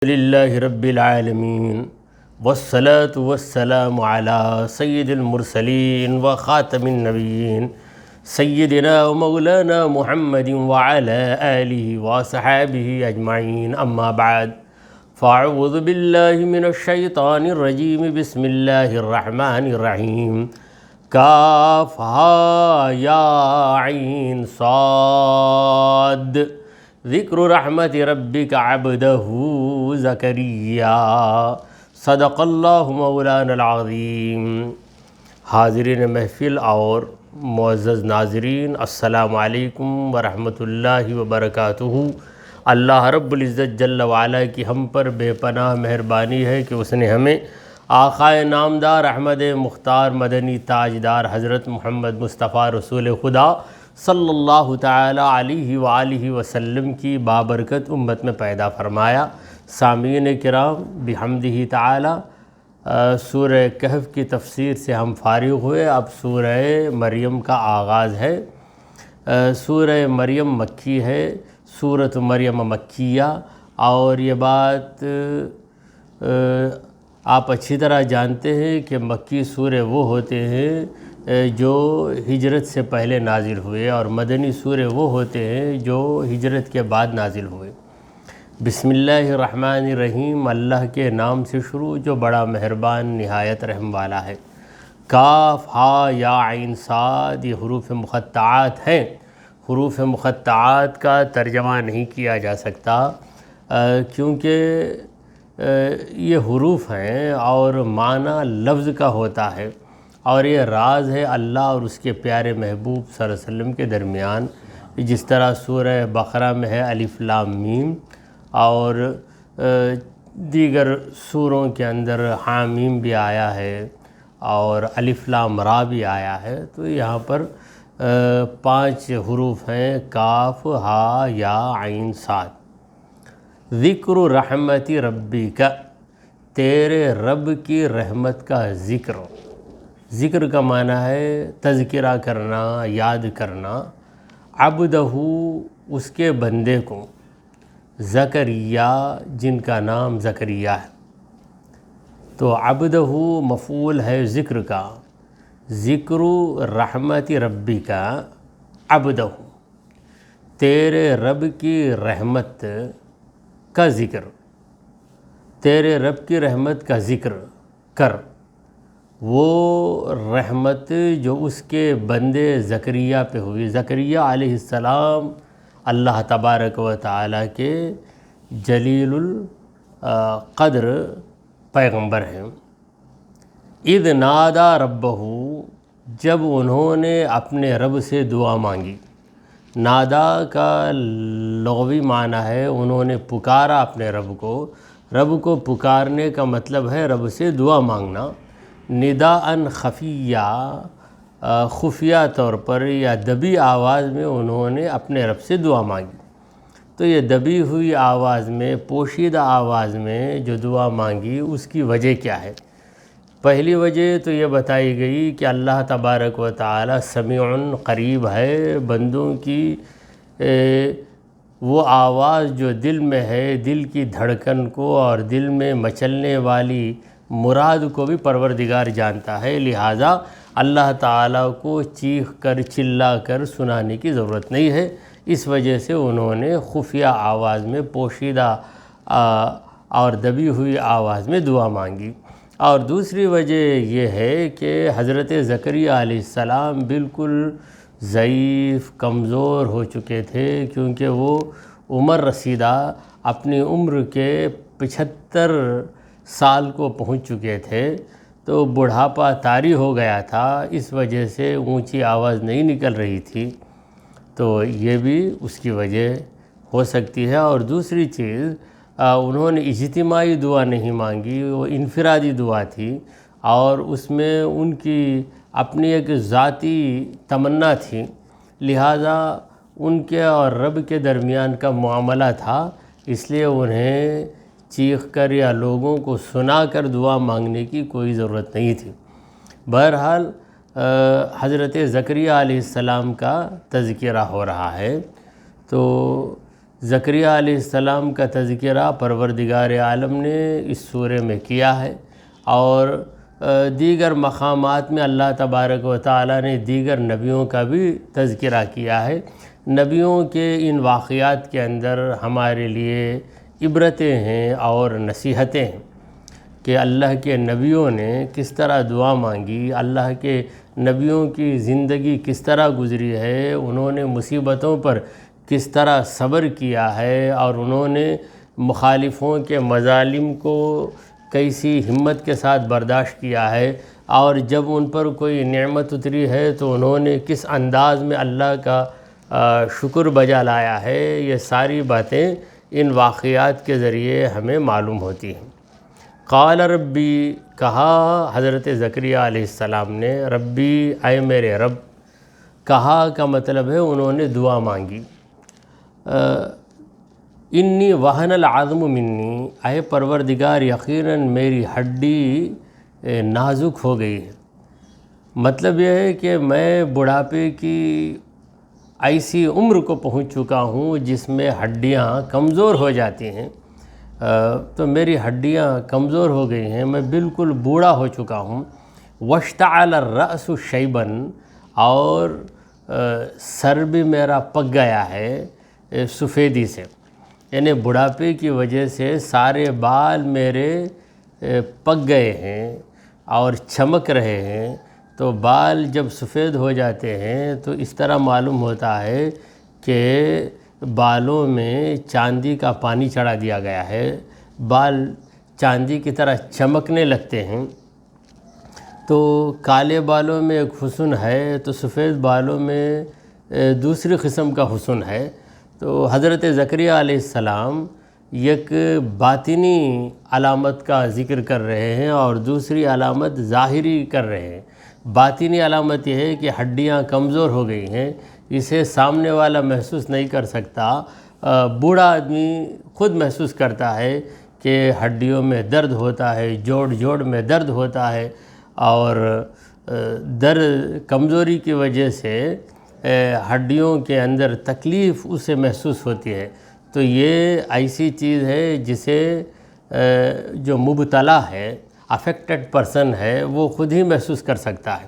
للہ رب العالمین والصلاة والسلام علی سید المرسلین وخاتم النبیین سیدنا و مولانا محمد وعلی آلہ وصحابہ اجمعین اما بعد فاعوذ باللہ من الشیطان الرجیم بسم اللہ الرحمن الرحیم کاف ہا یا عین صاد ذکر رحمت ربک عبدہ زکریا صدق اللہ مولانا العظیم۔ حاضرین محفل اور معزز ناظرین، السلام علیکم ورحمۃ اللہ وبرکاتہ۔ اللہ رب العزت جل وعلا کی ہم پر بے پناہ مہربانی ہے کہ اس نے ہمیں آقائے نامدار احمد مختار مدنی تاجدار حضرت محمد مصطفیٰ رسول خدا صلی اللہ تعالی علیہ وآلہ وسلم کی بابرکت امت میں پیدا فرمایا۔ سامعین کرام، بحمدہ تعالی سورہ کہف کی تفسیر سے ہم فارغ ہوئے۔ اب سورہ مریم کا آغاز ہے۔ سورہ مریم مکی ہے، سورۃ مریم مکیہ، اور یہ بات آپ اچھی طرح جانتے ہیں کہ مکی سورے وہ ہوتے ہیں جو ہجرت سے پہلے نازل ہوئے، اور مدنی سورے وہ ہوتے ہیں جو ہجرت کے بعد نازل ہوئے۔ بسم اللہ الرحمن الرحیم، اللہ کے نام سے شروع جو بڑا مہربان نہایت رحم والا ہے۔ کاف ہا یا عین صاد، یہ حروف مقطعات ہیں۔ حروف مقطعات کا ترجمہ نہیں کیا جا سکتا کیونکہ یہ حروف ہیں اور معنی لفظ کا ہوتا ہے، اور یہ راز ہے اللہ اور اس کے پیارے محبوب صلی اللہ علیہ وسلم کے درمیان۔ جس طرح سورہ بقرہ میں ہے الف لام میم، اور دیگر سوروں کے اندر حامیم بھی آیا ہے اور الف لام را بھی آیا ہے، تو یہاں پر 5 حروف ہیں، کاف ہا یا عین صاد۔ ذکر رحمت ربک، تیرے رب کی رحمت کا ذکر۔ ذکر کا معنی ہے تذکرہ کرنا، یاد کرنا۔ عبدہ، اس کے بندے کو، زکریا، جن کا نام زکریا ہے۔ تو عبدہ مفعول ہے ذکر کا، ذکر رحمت ربی کا عبدہ، تیرے رب کی رحمت کا ذکر، تیرے رب کی رحمت کا ذکر کر۔ وہ رحمت جو اس کے بندے زکریہ پہ ہوئی۔ زکریہ علیہ السلام اللہ تبارک و تعالیٰ کے جلیل القدر پیغمبر ہیں۔ اذ نادا ربہ، جب انہوں نے اپنے رب سے دعا مانگی۔ نادا کا لغوی معنی ہے انہوں نے پکارا اپنے رب کو۔ رب کو پکارنے کا مطلب ہے رب سے دعا مانگنا۔ نداءً خفیہ، خفیہ طور پر یا دبی آواز میں انہوں نے اپنے رب سے دعا مانگی۔ تو یہ دبی ہوئی آواز میں، پوشیدہ آواز میں جو دعا مانگی، اس کی وجہ کیا ہے؟ پہلی وجہ تو یہ بتائی گئی کہ اللہ تبارک و تعالی سمیع قریب ہے، بندوں کی وہ آواز جو دل میں ہے، دل کی دھڑکن کو اور دل میں مچلنے والی مراد کو بھی پروردگار جانتا ہے، لہٰذا اللہ تعالیٰ کو چیخ کر چلا کر سنانے کی ضرورت نہیں ہے۔ اس وجہ سے انہوں نے خفیہ آواز میں، پوشیدہ اور دبی ہوئی آواز میں دعا مانگی۔ اور دوسری وجہ یہ ہے کہ حضرت زکریا علیہ السلام بالکل ضعیف، کمزور ہو چکے تھے، کیونکہ وہ عمر رسیدہ، اپنی عمر کے 75 سال کو پہنچ چکے تھے، تو بڑھاپا طاری ہو گیا تھا، اس وجہ سے اونچی آواز نہیں نکل رہی تھی، تو یہ بھی اس کی وجہ ہو سکتی ہے۔ اور دوسری چیز، انہوں نے اجتماعی دعا نہیں مانگی، وہ انفرادی دعا تھی، اور اس میں ان کی اپنی ایک ذاتی تمنا تھی، لہٰذا ان کے اور رب کے درمیان کا معاملہ تھا، اس لیے انہیں چیخ کر یا لوگوں کو سنا کر دعا مانگنے کی کوئی ضرورت نہیں تھی۔ بہرحال حضرت زکریا علیہ السلام کا تذکرہ ہو رہا ہے، تو زکریا علیہ السلام کا تذکرہ پروردگار عالم نے اس سورہ میں کیا ہے، اور دیگر مقامات میں اللہ تبارک و تعالی نے دیگر نبیوں کا بھی تذکرہ کیا ہے۔ نبیوں کے ان واقعات کے اندر ہمارے لیے عبرتیں ہیں اور نصیحتیں ہیں کہ اللہ کے نبیوں نے کس طرح دعا مانگی، اللہ کے نبیوں کی زندگی کس طرح گزری ہے، انہوں نے مصیبتوں پر کس طرح صبر کیا ہے، اور انہوں نے مخالفوں کے مظالم کو کیسی ہمت کے ساتھ برداشت کیا ہے، اور جب ان پر کوئی نعمت اتری ہے تو انہوں نے کس انداز میں اللہ کا شکر بجا لایا ہے۔ یہ ساری باتیں ان واقعات کے ذریعے ہمیں معلوم ہوتی ہیں۔ قال ربی، کہا حضرت زکریا علیہ السلام نے، ربی اے میرے رب۔ کہا کا مطلب ہے انہوں نے دعا مانگی۔ انی وہن العظم منی، اے پروردگار یقیناً میری ہڈی نازک ہو گئی ہے۔ مطلب یہ ہے کہ میں بڑھاپے کی ایسی عمر کو پہنچ چکا ہوں جس میں ہڈیاں کمزور ہو جاتی ہیں، تو میری ہڈیاں کمزور ہو گئی ہیں، میں بالکل بوڑھا ہو چکا ہوں۔ واشتعل الرأس شیبا، اور سر بھی میرا پک گیا ہے سفیدی سے، یعنی بڑھاپے کی وجہ سے سارے بال میرے پک گئے ہیں اور چمک رہے ہیں۔ تو بال جب سفید ہو جاتے ہیں تو اس طرح معلوم ہوتا ہے کہ بالوں میں چاندی کا پانی چڑھا دیا گیا ہے، بال چاندی کی طرح چمکنے لگتے ہیں۔ تو کالے بالوں میں ایک حسن ہے تو سفید بالوں میں دوسری قسم کا حسن ہے۔ تو حضرت زکریا علیہ السلام ایک باطنی علامت کا ذکر کر رہے ہیں اور دوسری علامت ظاہری کر رہے ہیں۔ باطنی علامت یہ ہے کہ ہڈیاں کمزور ہو گئی ہیں، اسے سامنے والا محسوس نہیں کر سکتا، بوڑھا آدمی خود محسوس کرتا ہے کہ ہڈیوں میں درد ہوتا ہے، جوڑ میں درد ہوتا ہے، اور درد کمزوری کی وجہ سے ہڈیوں کے اندر تکلیف اسے محسوس ہوتی ہے۔ تو یہ ایسی چیز ہے جسے جو مبتلا ہے، افیکٹڈ پرسن ہے، وہ خود ہی محسوس کر سکتا ہے۔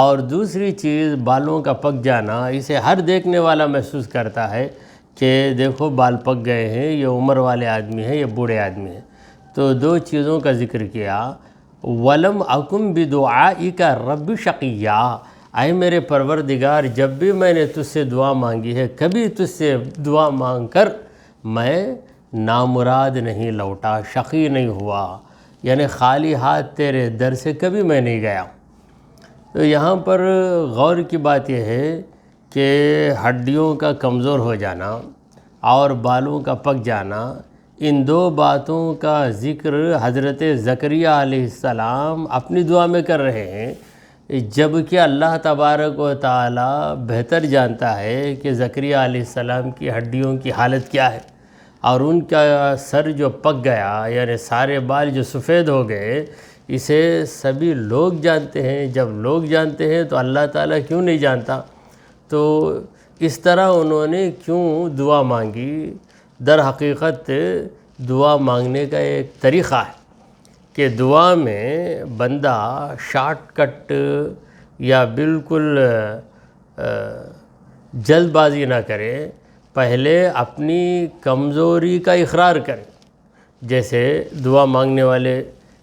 اور دوسری چیز بالوں کا پک جانا، اسے ہر دیکھنے والا محسوس کرتا ہے کہ دیکھو بال پک گئے ہیں، یہ عمر والے آدمی ہیں، یہ بوڑھے آدمی ہیں۔ تو دو چیزوں کا ذکر کیا۔ وَلَمْ أَكُنْ بِدُعَائِكَ رَبِّ شَقِيًّا، اے میرے پروردگار جب بھی میں نے تجھ سے دعا مانگی ہے، کبھی تجھ سے دعا مانگ کر میں نامراد نہیں لوٹا، شقی نہیں ہوا، یعنی خالی ہاتھ تیرے در سے کبھی میں نہیں گیا۔ تو یہاں پر غور کی بات یہ ہے کہ ہڈیوں کا کمزور ہو جانا اور بالوں کا پک جانا، ان دو باتوں کا ذکر حضرت زکریا علیہ السلام اپنی دعا میں کر رہے ہیں، جبکہ اللہ تبارک و تعالی بہتر جانتا ہے کہ زکریا علیہ السلام کی ہڈیوں کی حالت کیا ہے، اور ان کا سر جو پک گیا، یعنی سارے بال جو سفید ہو گئے، اسے سبھی لوگ جانتے ہیں۔ جب لوگ جانتے ہیں تو اللہ تعالیٰ کیوں نہیں جانتا؟ تو اس طرح انہوں نے کیوں دعا مانگی؟ در حقیقت دعا مانگنے کا ایک طریقہ ہے کہ دعا میں بندہ شارٹ کٹ یا بالکل جلد بازی نہ کرے، پہلے اپنی کمزوری کا اقرار کرے۔ جیسے دعا مانگنے والے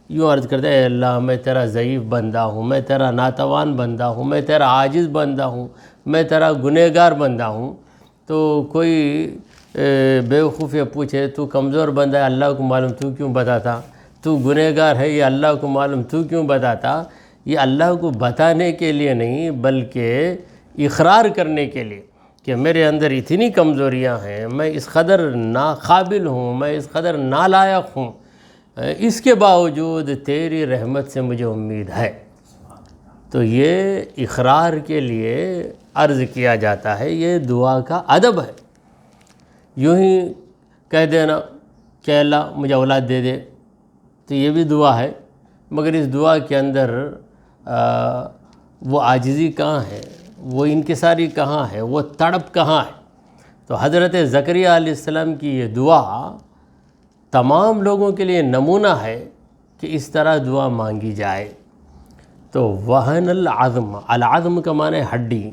یوں عرض کرتے ہیں، اے اللہ میں تیرا ضعیف بندہ ہوں، میں تیرا ناتوان بندہ ہوں، میں تیرا عاجز بندہ ہوں، میں تیرا گنہگار بندہ ہوں۔ تو کوئی بیوقوف یہ پوچھے تو کمزور بندہ ہے، اللہ کو معلوم، تو کیوں بتاتا؟ تو گنہگار ہے، یہ اللہ کو معلوم، تو کیوں بتاتا؟ یہ اللہ کو بتانے کے لیے نہیں بلکہ اقرار کرنے کے لیے کہ میرے اندر اتنی کمزوریاں ہیں، میں اس قدر ناقابل ہوں، میں اس قدر نالائق ہوں، اس کے باوجود تیری رحمت سے مجھے امید ہے۔ تو یہ اقرار کے لیے عرض کیا جاتا ہے، یہ دعا کا ادب ہے۔ یوں ہی کہہ دینا کہ اللہ مجھے اولاد دے دے، تو یہ بھی دعا ہے، مگر اس دعا کے اندر وہ عاجزی کہاں ہے، وہ انکساری کہاں ہے، وہ تڑپ کہاں ہے؟ تو حضرت زکریا علیہ السلام کی یہ دعا تمام لوگوں کے لیے نمونہ ہے کہ اس طرح دعا مانگی جائے۔ تو وہن العظم، العظم کا معنی ہڈی،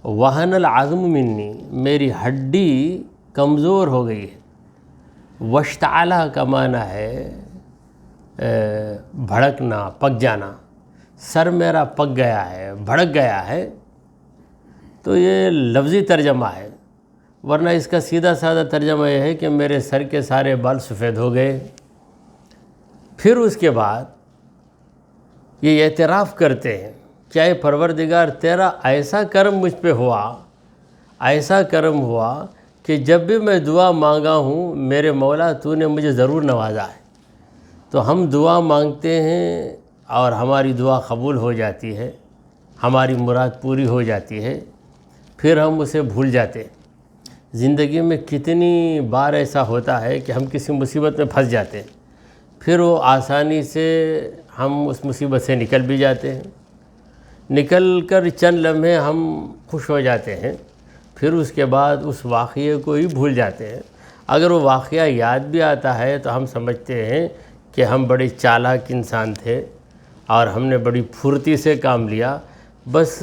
وہن العظم منی، میری ہڈی کمزور ہو گئی ہے۔ واشتعل کا معنی ہے بھڑکنا، پک جانا، سر میرا پک گیا ہے، بھڑک گیا ہے۔ تو یہ لفظی ترجمہ ہے، ورنہ اس کا سیدھا سادہ ترجمہ یہ ہے کہ میرے سر کے سارے بال سفید ہو گئے۔ پھر اس کے بعد یہ اعتراف کرتے ہیں کہ اے پروردگار تیرا ایسا کرم مجھ پہ ہوا، ایسا کرم ہوا کہ جب بھی میں دعا مانگا ہوں میرے مولا تو نے مجھے ضرور نوازا ہے۔ تو ہم دعا مانگتے ہیں اور ہماری دعا قبول ہو جاتی ہے، ہماری مراد پوری ہو جاتی ہے، پھر ہم اسے بھول جاتے ہیں۔ زندگی میں کتنی بار ایسا ہوتا ہے کہ ہم کسی مصیبت میں پھنس جاتے ہیں، پھر وہ آسانی سے ہم اس مصیبت سے نکل بھی جاتے ہیں، نکل کر چند لمحے ہم خوش ہو جاتے ہیں، پھر اس کے بعد اس واقعے کو ہی بھول جاتے ہیں۔ اگر وہ واقعہ یاد بھی آتا ہے تو ہم سمجھتے ہیں کہ ہم بڑے چالاک انسان تھے اور ہم نے بڑی پھرتی سے کام لیا، بس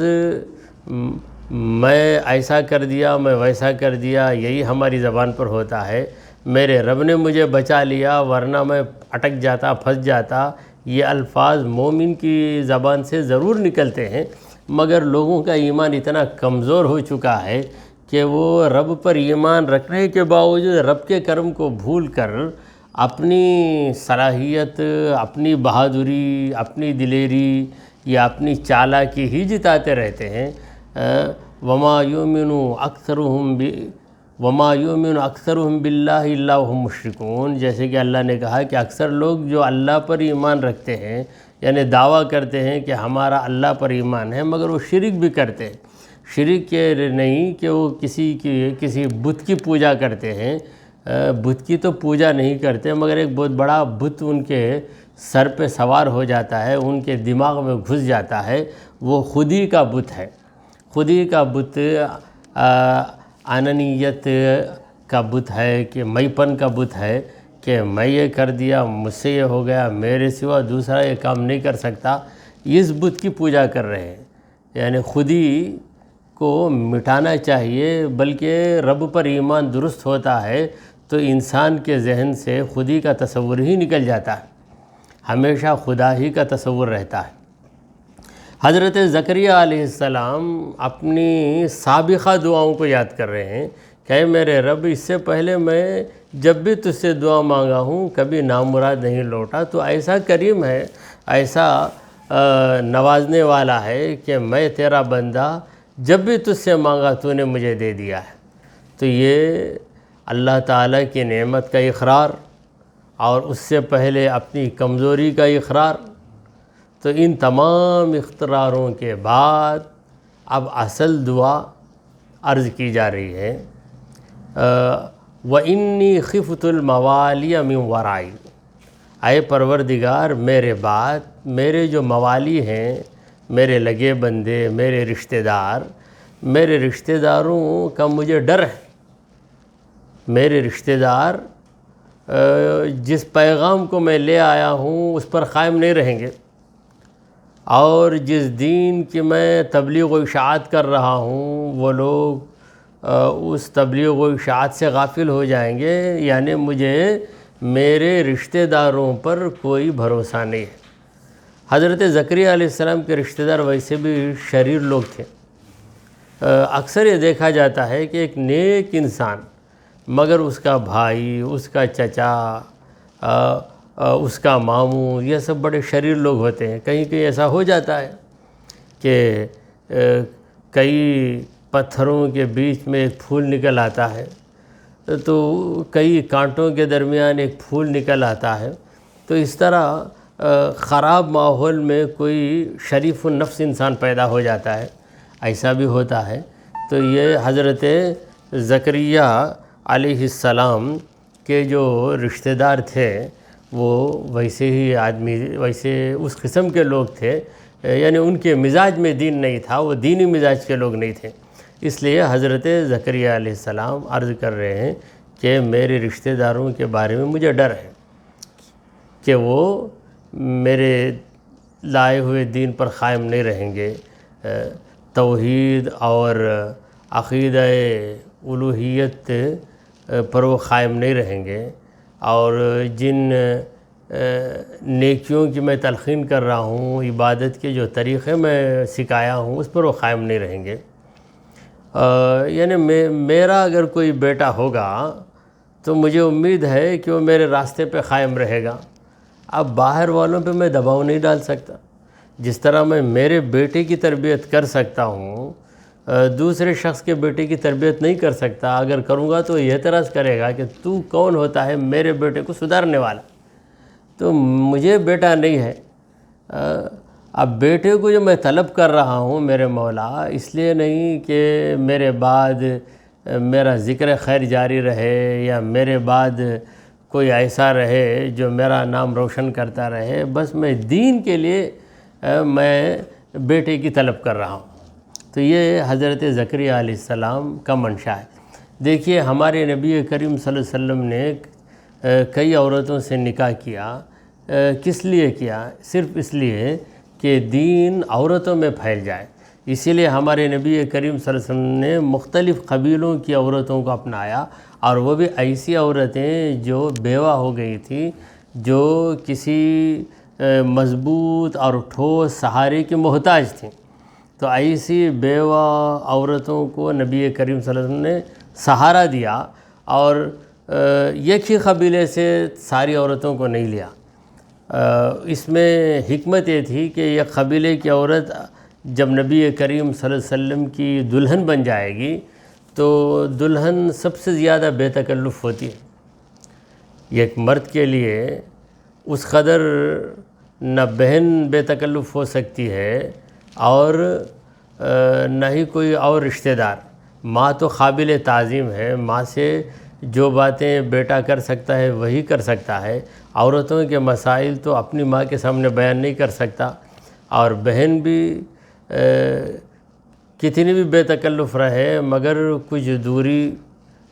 میں ایسا کر دیا، میں ویسا کر دیا، یہی ہماری زبان پر ہوتا ہے۔ میرے رب نے مجھے بچا لیا ورنہ میں اٹک جاتا، پھنس جاتا۔ یہ الفاظ مومن کی زبان سے ضرور نکلتے ہیں، مگر لوگوں کا ایمان اتنا کمزور ہو چکا ہے کہ وہ رب پر ایمان رکھنے کے باوجود رب کے کرم کو بھول کر اپنی صلاحیت، اپنی بہادری، اپنی دلیری یا اپنی چالاکی ہی جتاتے رہتے ہیں۔ وما یؤمن اکثرهم باللہ الا وهم مشرکون، جیسے کہ اللہ نے کہا کہ اکثر لوگ جو اللہ پر ایمان رکھتے ہیں، یعنی دعویٰ کرتے ہیں کہ ہمارا اللہ پر ایمان ہے، مگر وہ شرک بھی کرتے ہیں۔ شرک یہ نہیں کہ وہ کسی بت کی پوجا کرتے ہیں، بت کی تو پوجا نہیں کرتے، مگر ایک بہت بڑا بت ان کے سر پہ سوار ہو جاتا ہے، ان کے دماغ میں گھس جاتا ہے، وہ خودی کا بت ہے۔ خودی کا بت انانیت کا بت ہے، کہ میں پن کا بت ہے، کہ میں یہ کر دیا، مجھ سے یہ ہو گیا، میرے سوا دوسرا یہ کام نہیں کر سکتا۔ اس بت کی پوجا کر رہے ہیں، یعنی خودی کو مٹانا چاہیے، بلکہ رب پر ایمان درست ہوتا ہے تو انسان کے ذہن سے خودی کا تصور ہی نکل جاتا ہے، ہمیشہ خدا ہی کا تصور رہتا ہے۔ حضرت زکریا علیہ السلام اپنی سابقہ دعاؤں کو یاد کر رہے ہیں کہ اے میرے رب، اس سے پہلے میں جب بھی تجھ سے دعا مانگا ہوں کبھی نامراد نہیں لوٹا، تو ایسا کریم ہے، ایسا نوازنے والا ہے کہ میں تیرا بندہ جب بھی تجھ سے مانگا تو نے مجھے دے دیا ہے۔ تو یہ اللہ تعالیٰ کی نعمت کا اقرار، اور اس سے پہلے اپنی کمزوری کا اقرار۔ تو ان تمام اقراروں کے بعد اب اصل دعا عرض کی جا رہی ہے۔ وَإِنِّي خِفْتُ الْمَوَالِيَ مِنْ وَرَائِي، اے پروردگار میرے بعد میرے جو موالی ہیں، میرے لگے بندے، میرے رشتہ داروں کا مجھے ڈر ہے۔ میرے رشتہ دار جس پیغام کو میں لے آیا ہوں اس پر قائم نہیں رہیں گے، اور جس دین کی میں تبلیغ و اشاعت کر رہا ہوں وہ لوگ اس تبلیغ و اشاعت سے غافل ہو جائیں گے، یعنی مجھے میرے رشتہ داروں پر کوئی بھروسہ نہیں ہے۔ حضرت زکریا علیہ السلام کے رشتہ دار ویسے بھی شریر لوگ تھے۔ اکثر یہ دیکھا جاتا ہے کہ ایک نیک انسان مگر اس کا بھائی، اس کا چچا، اس کا ماموں، یہ سب بڑے شریر لوگ ہوتے ہیں۔ کہیں کہیں ایسا ہو جاتا ہے کہ کئی پتھروں کے بیچ میں ایک پھول نکل آتا ہے، تو کئی کانٹوں کے درمیان ایک پھول نکل آتا ہے۔ تو اس طرح خراب ماحول میں کوئی شریف النفس انسان پیدا ہو جاتا ہے، ایسا بھی ہوتا ہے۔ تو یہ حضرت زکریا علیہ السلام کے جو رشتہ دار تھے وہ ویسے ہی آدمی، ویسے اس قسم کے لوگ تھے، یعنی ان کے مزاج میں دین نہیں تھا، وہ دینی مزاج کے لوگ نہیں تھے، اس لیے حضرت زکریا علیہ السلام عرض کر رہے ہیں کہ میرے رشتہ داروں کے بارے میں مجھے ڈر ہے کہ وہ میرے لائے ہوئے دین پر قائم نہیں رہیں گے، توحید اور عقیدہ الوہیت پر وہ قائم نہیں رہیں گے، اور جن نیکیوں کی میں تلقین کر رہا ہوں، عبادت کے جو طریقے میں سکھایا ہوں، اس پر وہ قائم نہیں رہیں گے۔ یعنی میرا اگر کوئی بیٹا ہوگا تو مجھے امید ہے کہ وہ میرے راستے پہ قائم رہے گا۔ اب باہر والوں پہ میں دباؤ نہیں ڈال سکتا، جس طرح میں میرے بیٹے کی تربیت کر سکتا ہوں، دوسرے شخص کے بیٹے کی تربیت نہیں کر سکتا۔ اگر کروں گا تو یہ اعتراض کرے گا کہ تو کون ہوتا ہے میرے بیٹے کو سدھارنے والا؟ تو مجھے بیٹا نہیں ہے۔ اب بیٹے کو جو میں طلب کر رہا ہوں میرے مولا، اس لیے نہیں کہ میرے بعد میرا ذکر خیر جاری رہے یا میرے بعد کوئی ایسا رہے جو میرا نام روشن کرتا رہے، بس میں دین کے لیے میں بیٹے کی طلب کر رہا ہوں۔ تو یہ حضرت زکریا علیہ السلام کا منشا ہے۔ دیکھیے ہمارے نبی کریم صلی اللہ علیہ وسلم نے کئی عورتوں سے نکاح کیا۔ کس لیے کیا؟ صرف اس لیے کہ دین عورتوں میں پھیل جائے۔ اسی لیے ہمارے نبی کریم صلی اللہ علیہ وسلم نے مختلف قبیلوں کی عورتوں کو اپنایا، اور وہ بھی ایسی عورتیں جو بیوہ ہو گئی تھیں، جو کسی مضبوط اور ٹھوس سہارے کی محتاج تھیں۔ تو ایسی بیوہ عورتوں کو نبی کریم صلی اللہ علیہ وسلم نے سہارا دیا، اور ایک ہی قبیلے سے ساری عورتوں کو نہیں لیا۔ اس میں حکمت یہ تھی کہ یہ قبیلے کی عورت جب نبی کریم صلی اللہ علیہ وسلم کی دلہن بن جائے گی تو دلہن سب سے زیادہ بے تکلف ہوتی ہے۔ ایک مرد کے لیے اس قدر نہ بہن بے تکلف ہو سکتی ہے اور نہ ہی کوئی اور رشتہ دار۔ ماں تو قابل تعظیم ہے، ماں سے جو باتیں بیٹا کر سکتا ہے وہی کر سکتا ہے۔ عورتوں کے مسائل تو اپنی ماں کے سامنے بیان نہیں کر سکتا، اور بہن بھی کتنی بھی بے تکلف رہے مگر کچھ دوری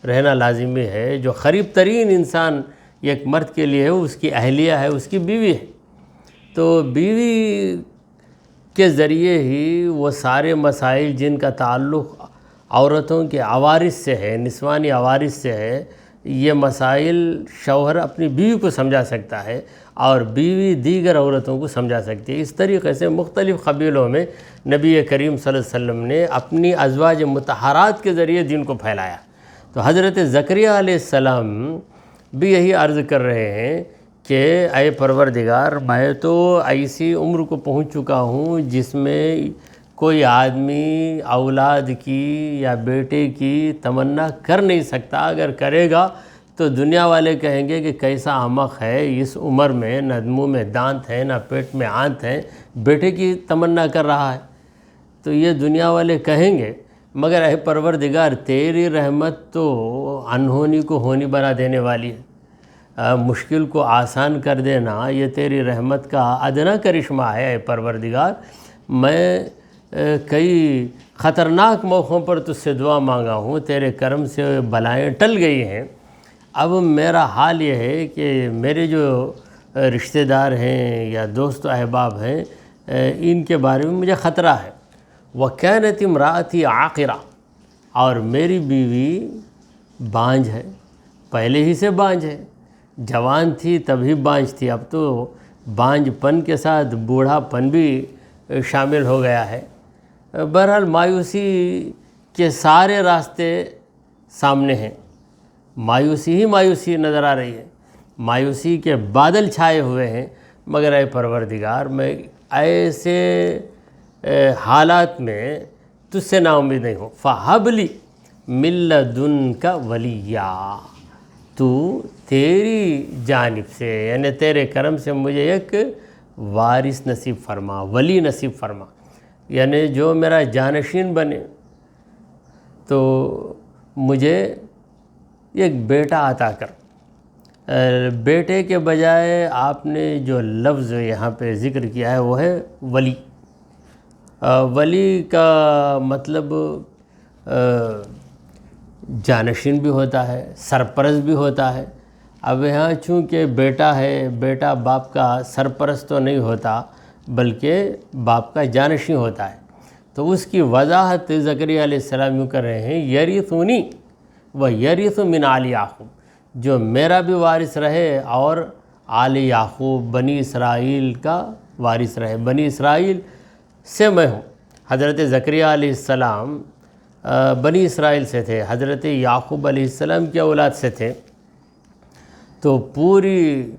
رہنا لازمی ہے۔ جو قریب ترین انسان ایک مرد کے لیے ہے اس کی اہلیہ ہے، اس کی بیوی ہے۔ تو بیوی کے ذریعے ہی وہ سارے مسائل جن کا تعلق عورتوں کے عوارض سے ہے، نسوانی عوارض سے ہے، یہ مسائل شوہر اپنی بیوی کو سمجھا سکتا ہے اور بیوی دیگر عورتوں کو سمجھا سکتی ہے۔ اس طریقے سے مختلف قبیلوں میں نبی کریم صلی اللہ علیہ وسلم نے اپنی ازواج مطہرات کے ذریعے دین کو پھیلایا۔ تو حضرت زکریا علیہ السلام بھی یہی عرض کر رہے ہیں کہ اے پروردگار، میں تو ایسی عمر کو پہنچ چکا ہوں جس میں کوئی آدمی اولاد کی یا بیٹے کی تمنا کر نہیں سکتا۔ اگر کرے گا تو دنیا والے کہیں گے کہ کیسا احمق ہے، اس عمر میں نہ منہ میں دانت ہے نہ پیٹ میں آنت ہے، بیٹے کی تمنا کر رہا ہے۔ تو یہ دنیا والے کہیں گے، مگر اے پروردگار تیری رحمت تو انہونی کو ہونی بنا دینے والی ہے، مشکل کو آسان کر دینا یہ تیری رحمت کا ادنا کرشمہ ہے۔ اے پروردگار، میں کئی خطرناک موقعوں پر تجھ سے دعا مانگا ہوں، تیرے کرم سے بلائیں ٹل گئی ہیں۔ اب میرا حال یہ ہے کہ میرے جو رشتہ دار ہیں یا دوست و احباب ہیں، ان کے بارے میں مجھے خطرہ ہے۔ وَكَانَتِ امْرَأَتِي عَاقِرَةً، اور میری بیوی بانجھ ہے، پہلے ہی سے بانجھ ہے، جوان تھی تبھی بانجھ تھی، اب تو بانجھ پن کے ساتھ بوڑھا پن بھی شامل ہو گیا ہے۔ بہرحال مایوسی کے سارے راستے سامنے ہیں، مایوسی ہی مایوسی نظر آ رہی ہے، مایوسی کے بادل چھائے ہوئے ہیں، مگر اے پروردگار میں ایسے حالات میں تجھ سے نا امید نہیں ہوں۔ فَحَبْ لِي مِن لَدُنْكَ وَلِيًّا، تو تیری جانب سے یعنی تیرے کرم سے مجھے ایک وارث نصیب فرما، ولی نصیب فرما، یعنی جو میرا جانشین بنے۔ تو مجھے ایک بیٹا عطا کر۔ بیٹے کے بجائے آپ نے جو لفظ یہاں پہ ذکر کیا ہے وہ ہے ولی۔ ولی کا مطلب جانشین بھی ہوتا ہے، سرپرست بھی ہوتا ہے۔ اب یہاں چونکہ بیٹا ہے، بیٹا باپ کا سرپرست تو نہیں ہوتا بلکہ باپ کا جانشین ہوتا ہے، تو اس کی وضاحت زکریا علیہ السلام یوں کر رہے ہیں، یرثنی و یرث من آل یعقوب، جو میرا بھی وارث رہے اور آل یعقوب بنی اسرائیل کا وارث رہے، بنی اسرائیل سے میں ہوں۔ حضرت زکریا علیہ السلام بنی اسرائیل سے تھے، حضرت یعقوب علیہ السلام کی اولاد سے تھے، تو پوری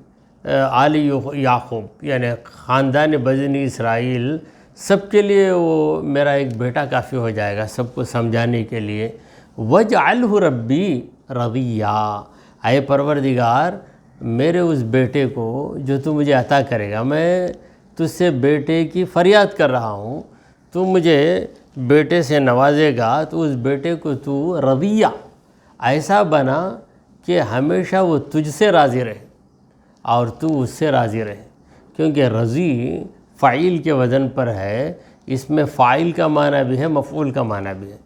آل یعقوب یعنی خاندان بنی اسرائیل سب کے لیے وہ میرا ایک بیٹا کافی ہو جائے گا، سب کو سمجھانے کے لیے۔ وَاجْعَلْهُ رَبِّي رَضِيًّا، اے پروردگار میرے اس بیٹے کو جو تو مجھے عطا کرے گا، میں تجھ سے بیٹے کی فریاد کر رہا ہوں، تو مجھے بیٹے سے نوازے گا تو اس بیٹے کو تو رضیہ ایسا بنا کہ ہمیشہ وہ تجھ سے راضی رہے اور تو اس سے راضی رہے، کیونکہ رضی فاعل کے وزن پر ہے، اس میں فاعل کا معنی بھی ہے، مفعول کا معنی بھی ہے۔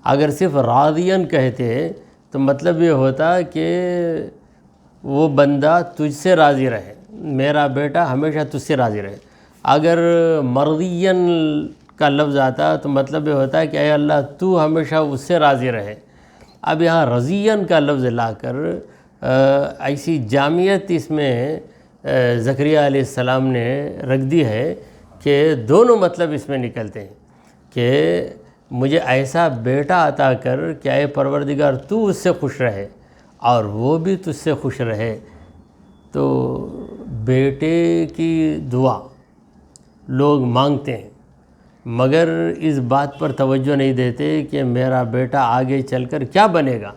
اگر صرف راضیاً کہتے تو مطلب یہ ہوتا کہ وہ بندہ تجھ سے راضی رہے، میرا بیٹا ہمیشہ تجھ سے راضی رہے۔ اگر مرضیاً کا لفظ آتا تو مطلب یہ ہوتا ہے کہ اے اللہ تو ہمیشہ اس سے راضی رہے۔ اب یہاں رضیاً کا لفظ لا کر ایسی جامعیت اس میں زکریا علیہ السلام نے رکھ دی ہے کہ دونوں مطلب اس میں نکلتے ہیں کہ مجھے ایسا بیٹا عطا کر کہ اے پروردگار تو اس سے خوش رہے اور وہ بھی تجھ سے خوش رہے۔ تو بیٹے کی دعا لوگ مانگتے ہیں مگر اس بات پر توجہ نہیں دیتے کہ میرا بیٹا آگے چل کر کیا بنے گا۔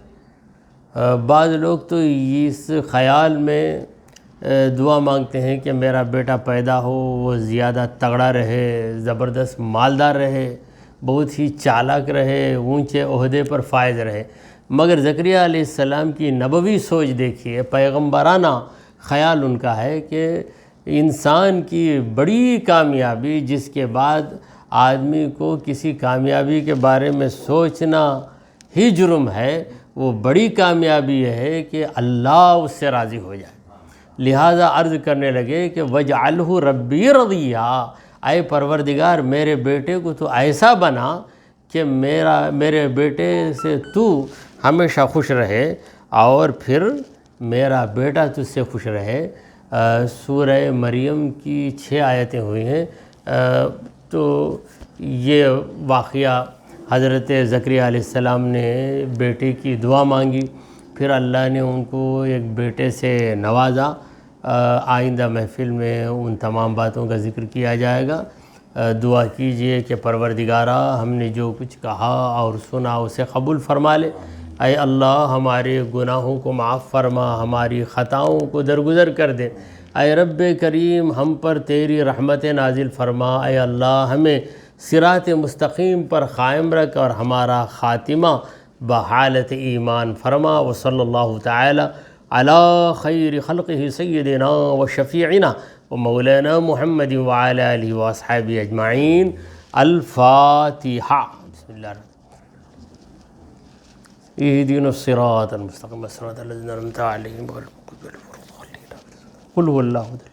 بعض لوگ تو اس خیال میں دعا مانگتے ہیں کہ میرا بیٹا پیدا ہو، وہ زیادہ تگڑا رہے، زبردست مالدار رہے، بہت ہی چالاک رہے، اونچے عہدے پر فائز رہے، مگر زکریا علیہ السلام کی نبوی سوچ دیکھیے، پیغمبرانہ خیال ان کا ہے کہ انسان کی بڑی کامیابی جس کے بعد آدمی کو کسی کامیابی کے بارے میں سوچنا ہی جرم ہے، وہ بڑی کامیابی یہ ہے کہ اللہ اس سے راضی ہو جائے۔ لہٰذا عرض کرنے لگے کہ وَاجْعَلْهُ رَبِّي رَضِيًّا، اے پروردگار میرے بیٹے کو تو ایسا بنا کہ میرے بیٹے سے تو ہمیشہ خوش رہے اور پھر میرا بیٹا تجھ سے خوش رہے۔ سورہ مریم کی 6 آیتیں ہوئی ہیں، تو یہ واقعہ حضرت زکریا علیہ السلام نے بیٹے کی دعا مانگی، پھر اللہ نے ان کو ایک بیٹے سے نوازا۔ آئندہ محفل میں ان تمام باتوں کا ذکر کیا جائے گا۔ دعا کیجئے کہ پروردگارا ہم نے جو کچھ کہا اور سنا اسے قبول فرما لے۔ اے اللہ ہمارے گناہوں کو معاف فرما، ہماری خطاؤں کو درگزر کر دے۔ اے رب کریم ہم پر تیری رحمت نازل فرما۔ اے اللہ ہمیں صراط مستقیم پر قائم رکھ اور ہمارا خاتمہ بحالت ایمان فرما۔ وصلی اللہ تعالی علی خیر خلقہ سیدنا و شفیعنا و مولانا محمد وعلی آلہ واصحابہ اجمعین۔ الفاتحہ۔ بسم اللہ الرحمن الرحیم۔ اہدنا الصراط المستقیم صراط الذین انعمت علیہم غیر المغضوب علیہم ولا الضالین۔ قل هو اللہ احد۔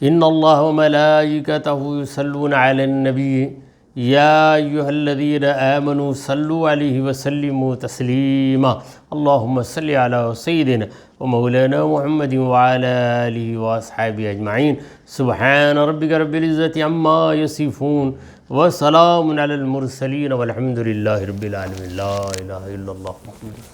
ان اللہ وملائکتہ یصلون علی النبی یا ایہا الذین آمنوا صلوا علیہ وسلموا تسلیما۔ اللہم صلی علی سیدنا ومولانا محمد وعلی آلہ واصحابہ اجمعین۔ سبحان ربک رب العزۃ عما یصفون وسلام علی المرسلین والحمد للہ رب العالمین۔ لا الہ الا اللہ۔